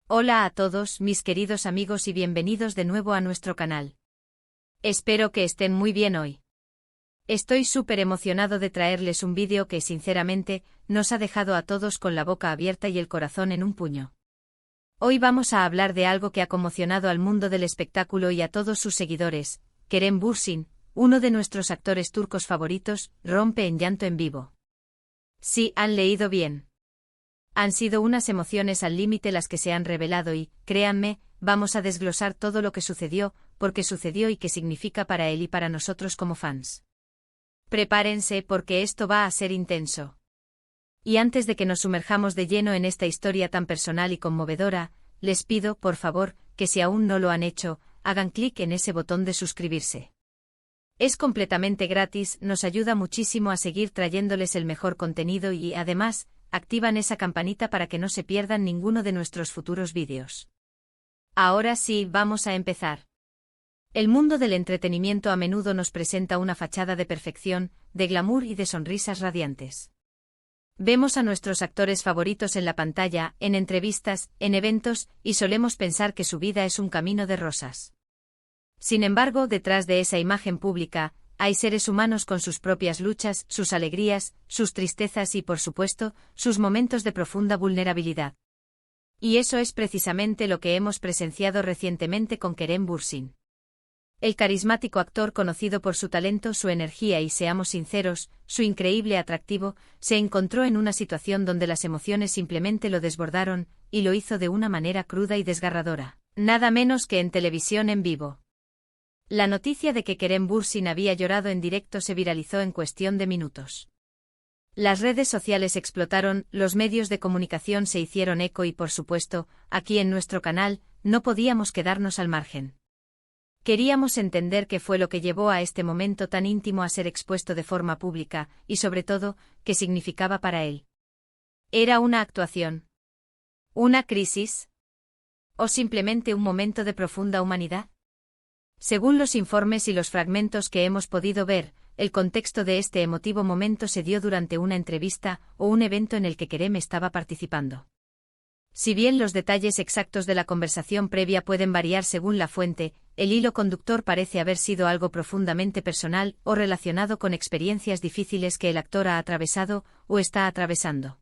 Hola a todos mis queridos amigos y bienvenidos de nuevo a nuestro canal. Espero que estén muy bien hoy. Estoy súper emocionado de traerles un vídeo que sinceramente nos ha dejado a todos con la boca abierta y el corazón en un puño. Hoy vamos a hablar de algo que ha conmocionado al mundo del espectáculo y a todos sus seguidores. Kerem Bürsin, uno de nuestros actores turcos favoritos, rompe en llanto en vivo. Sí, han leído bien. Han sido unas emociones al límite las que se han revelado y, créanme, vamos a desglosar todo lo que sucedió, por qué sucedió y qué significa para él y para nosotros como fans. Prepárense porque esto va a ser intenso. Y antes de que nos sumerjamos de lleno en esta historia tan personal y conmovedora, les pido, por favor, que si aún no lo han hecho, hagan clic en ese botón de suscribirse. Es completamente gratis, nos ayuda muchísimo a seguir trayéndoles el mejor contenido y, además, activan esa campanita para que no se pierdan ninguno de nuestros futuros vídeos. Ahora sí, vamos a empezar. El mundo del entretenimiento a menudo nos presenta una fachada de perfección, de glamour y de sonrisas radiantes. Vemos a nuestros actores favoritos en la pantalla, en entrevistas, en eventos, y solemos pensar que su vida es un camino de rosas. Sin embargo, detrás de esa imagen pública, hay seres humanos con sus propias luchas, sus alegrías, sus tristezas y, por supuesto, sus momentos de profunda vulnerabilidad. Y eso es precisamente lo que hemos presenciado recientemente con Kerem Bürsin. El carismático actor conocido por su talento, su energía y, seamos sinceros, su increíble atractivo, se encontró en una situación donde las emociones simplemente lo desbordaron, y lo hizo de una manera cruda y desgarradora, nada menos que en televisión en vivo. La noticia de que Kerem Bürsin había llorado en directo se viralizó en cuestión de minutos. Las redes sociales explotaron, los medios de comunicación se hicieron eco y, por supuesto, aquí en nuestro canal, no podíamos quedarnos al margen. Queríamos entender qué fue lo que llevó a este momento tan íntimo a ser expuesto de forma pública, y sobre todo, qué significaba para él. ¿Era una actuación? ¿Una crisis? ¿O simplemente un momento de profunda humanidad? Según los informes y los fragmentos que hemos podido ver, el contexto de este emotivo momento se dio durante una entrevista o un evento en el que Kerem estaba participando. Si bien los detalles exactos de la conversación previa pueden variar según la fuente, el hilo conductor parece haber sido algo profundamente personal o relacionado con experiencias difíciles que el actor ha atravesado o está atravesando.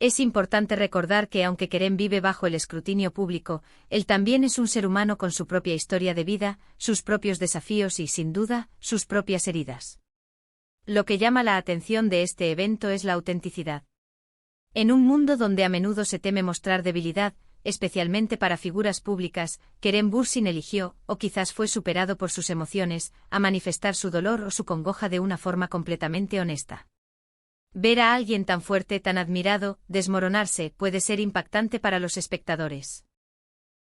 Es importante recordar que aunque Kerem vive bajo el escrutinio público, él también es un ser humano con su propia historia de vida, sus propios desafíos y, sin duda, sus propias heridas. Lo que llama la atención de este evento es la autenticidad. En un mundo donde a menudo se teme mostrar debilidad, especialmente para figuras públicas, Kerem Bürsin eligió, o quizás fue superado por sus emociones, a manifestar su dolor o su congoja de una forma completamente honesta. Ver a alguien tan fuerte, tan admirado, desmoronarse, puede ser impactante para los espectadores.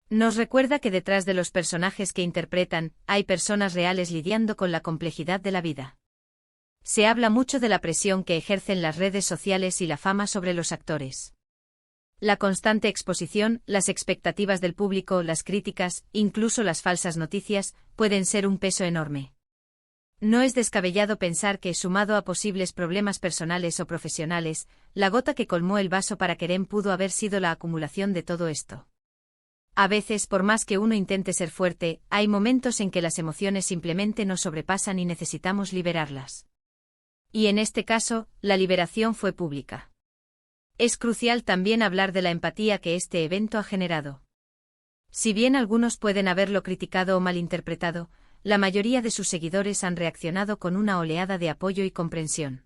Nos recuerda que detrás de los personajes que interpretan, hay personas reales lidiando con la complejidad de la vida. Se habla mucho de la presión que ejercen las redes sociales y la fama sobre los actores. La constante exposición, las expectativas del público, las críticas, incluso las falsas noticias, pueden ser un peso enorme. No es descabellado pensar que, sumado a posibles problemas personales o profesionales, la gota que colmó el vaso para Kerem pudo haber sido la acumulación de todo esto. A veces, por más que uno intente ser fuerte, hay momentos en que las emociones simplemente nos sobrepasan y necesitamos liberarlas. Y en este caso, la liberación fue pública. Es crucial también hablar de la empatía que este evento ha generado. Si bien algunos pueden haberlo criticado o malinterpretado, la mayoría de sus seguidores han reaccionado con una oleada de apoyo y comprensión.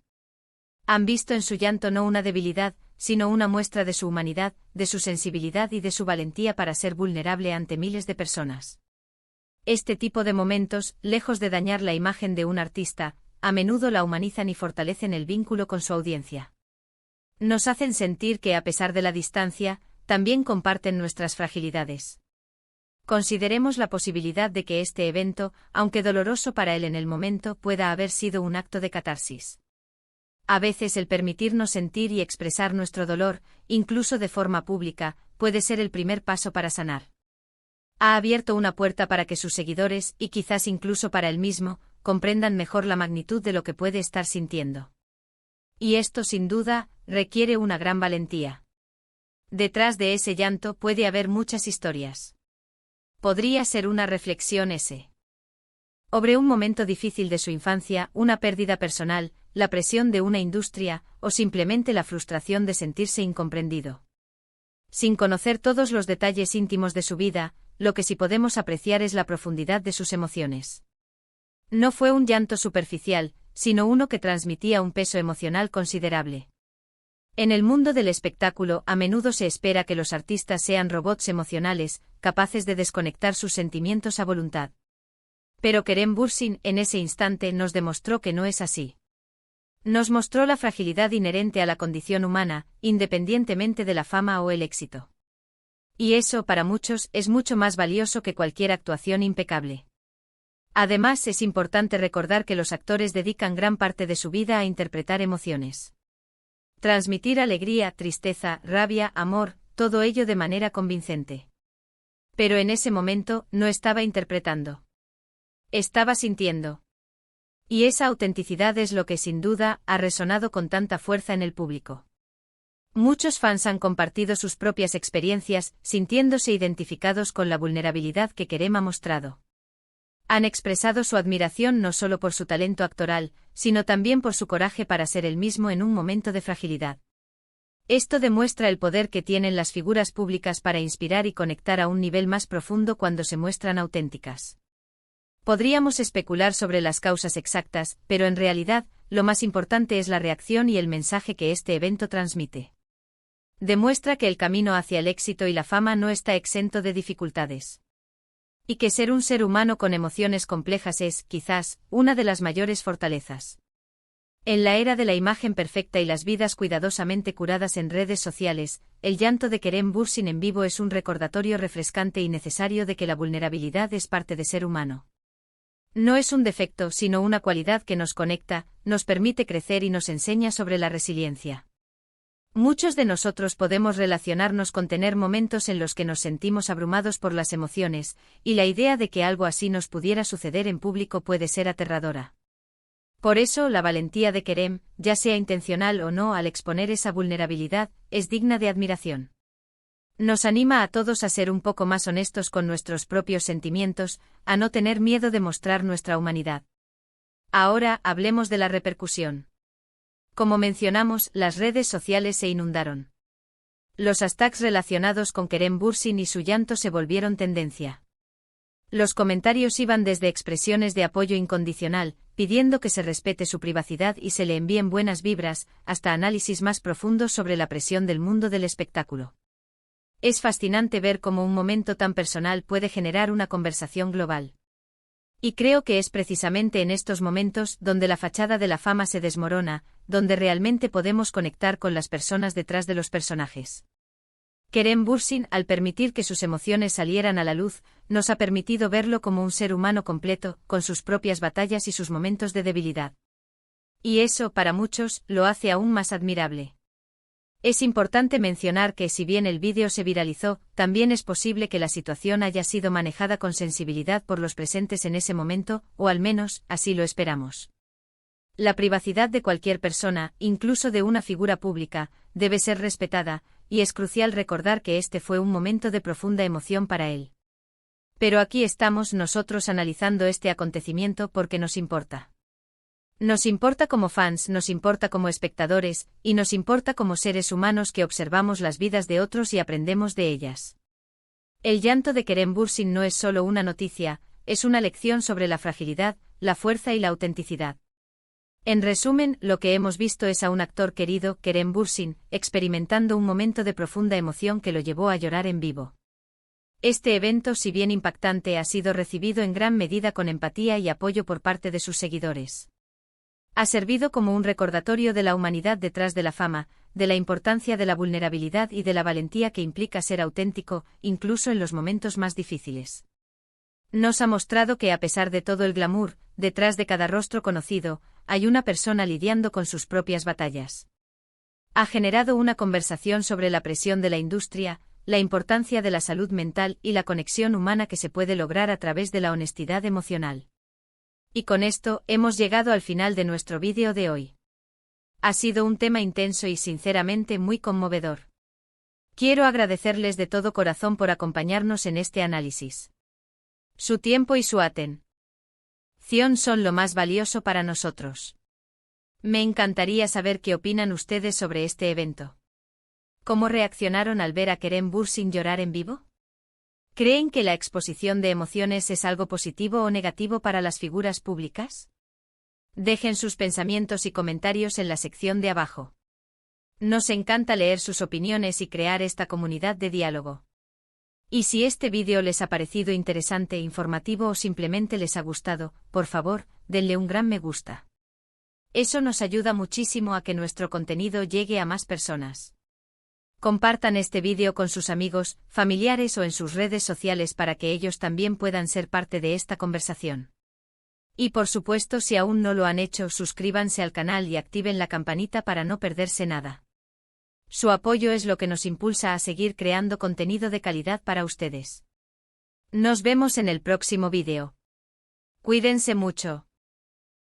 Han visto en su llanto no una debilidad, sino una muestra de su humanidad, de su sensibilidad y de su valentía para ser vulnerable ante miles de personas. Este tipo de momentos, lejos de dañar la imagen de un artista, a menudo la humanizan y fortalecen el vínculo con su audiencia. Nos hacen sentir que, a pesar de la distancia, también comparten nuestras fragilidades. Consideremos la posibilidad de que este evento, aunque doloroso para él en el momento, pueda haber sido un acto de catarsis. A veces el permitirnos sentir y expresar nuestro dolor, incluso de forma pública, puede ser el primer paso para sanar. Ha abierto una puerta para que sus seguidores, y quizás incluso para él mismo, comprendan mejor la magnitud de lo que puede estar sintiendo. Y esto, sin duda, requiere una gran valentía. Detrás de ese llanto puede haber muchas historias. Podría ser una reflexión sobre un momento difícil de su infancia, una pérdida personal, la presión de una industria, o simplemente la frustración de sentirse incomprendido. Sin conocer todos los detalles íntimos de su vida, lo que sí podemos apreciar es la profundidad de sus emociones. No fue un llanto superficial, sino uno que transmitía un peso emocional considerable. En el mundo del espectáculo, a menudo se espera que los artistas sean robots emocionales, capaces de desconectar sus sentimientos a voluntad. Pero Kerem Bürsin, en ese instante, nos demostró que no es así. Nos mostró la fragilidad inherente a la condición humana, independientemente de la fama o el éxito. Y eso, para muchos, es mucho más valioso que cualquier actuación impecable. Además, es importante recordar que los actores dedican gran parte de su vida a interpretar emociones. Transmitir alegría, tristeza, rabia, amor, todo ello de manera convincente. Pero en ese momento, no estaba interpretando. Estaba sintiendo. Y esa autenticidad es lo que sin duda ha resonado con tanta fuerza en el público. Muchos fans han compartido sus propias experiencias, sintiéndose identificados con la vulnerabilidad que Kerem ha mostrado. Han expresado su admiración no solo por su talento actoral, sino también por su coraje para ser él mismo en un momento de fragilidad. Esto demuestra el poder que tienen las figuras públicas para inspirar y conectar a un nivel más profundo cuando se muestran auténticas. Podríamos especular sobre las causas exactas, pero en realidad, lo más importante es la reacción y el mensaje que este evento transmite. Demuestra que el camino hacia el éxito y la fama no está exento de dificultades. Y que ser un ser humano con emociones complejas es, quizás, una de las mayores fortalezas. En la era de la imagen perfecta y las vidas cuidadosamente curadas en redes sociales, el llanto de Kerem Bürsin en vivo es un recordatorio refrescante y necesario de que la vulnerabilidad es parte de ser humano. No es un defecto, sino una cualidad que nos conecta, nos permite crecer y nos enseña sobre la resiliencia. Muchos de nosotros podemos relacionarnos con tener momentos en los que nos sentimos abrumados por las emociones, y la idea de que algo así nos pudiera suceder en público puede ser aterradora. Por eso, la valentía de Kerem, ya sea intencional o no al exponer esa vulnerabilidad, es digna de admiración. Nos anima a todos a ser un poco más honestos con nuestros propios sentimientos, a no tener miedo de mostrar nuestra humanidad. Ahora, hablemos de la repercusión. Como mencionamos, las redes sociales se inundaron. Los hashtags relacionados con Kerem Bürsin y su llanto se volvieron tendencia. Los comentarios iban desde expresiones de apoyo incondicional, pidiendo que se respete su privacidad y se le envíen buenas vibras, hasta análisis más profundos sobre la presión del mundo del espectáculo. Es fascinante ver cómo un momento tan personal puede generar una conversación global. Y creo que es precisamente en estos momentos donde la fachada de la fama se desmorona, donde realmente podemos conectar con las personas detrás de los personajes. Kerem Bürsin, al permitir que sus emociones salieran a la luz, nos ha permitido verlo como un ser humano completo, con sus propias batallas y sus momentos de debilidad. Y eso, para muchos, lo hace aún más admirable. Es importante mencionar que si bien el vídeo se viralizó, también es posible que la situación haya sido manejada con sensibilidad por los presentes en ese momento, o al menos, así lo esperamos. La privacidad de cualquier persona, incluso de una figura pública, debe ser respetada, y es crucial recordar que este fue un momento de profunda emoción para él. Pero aquí estamos nosotros analizando este acontecimiento porque nos importa. Nos importa como fans, nos importa como espectadores, y nos importa como seres humanos que observamos las vidas de otros y aprendemos de ellas. El llanto de Kerem Bürsin no es solo una noticia, es una lección sobre la fragilidad, la fuerza y la autenticidad. En resumen, lo que hemos visto es a un actor querido, Kerem Bürsin, experimentando un momento de profunda emoción que lo llevó a llorar en vivo. Este evento, si bien impactante, ha sido recibido en gran medida con empatía y apoyo por parte de sus seguidores. Ha servido como un recordatorio de la humanidad detrás de la fama, de la importancia de la vulnerabilidad y de la valentía que implica ser auténtico, incluso en los momentos más difíciles. Nos ha mostrado que a pesar de todo el glamour, detrás de cada rostro conocido, hay una persona lidiando con sus propias batallas. Ha generado una conversación sobre la presión de la industria, la importancia de la salud mental y la conexión humana que se puede lograr a través de la honestidad emocional. Y con esto, hemos llegado al final de nuestro vídeo de hoy. Ha sido un tema intenso y sinceramente muy conmovedor. Quiero agradecerles de todo corazón por acompañarnos en este análisis. Su tiempo y su atención son lo más valioso para nosotros. Me encantaría saber qué opinan ustedes sobre este evento. ¿Cómo reaccionaron al ver a Kerem Bürsin llorar en vivo? ¿Creen que la exposición de emociones es algo positivo o negativo para las figuras públicas? Dejen sus pensamientos y comentarios en la sección de abajo. Nos encanta leer sus opiniones y crear esta comunidad de diálogo. Y si este vídeo les ha parecido interesante, informativo o simplemente les ha gustado, por favor, denle un gran me gusta. Eso nos ayuda muchísimo a que nuestro contenido llegue a más personas. Compartan este vídeo con sus amigos, familiares o en sus redes sociales para que ellos también puedan ser parte de esta conversación. Y por supuesto, si aún no lo han hecho, suscríbanse al canal y activen la campanita para no perderse nada. Su apoyo es lo que nos impulsa a seguir creando contenido de calidad para ustedes. Nos vemos en el próximo vídeo. Cuídense mucho.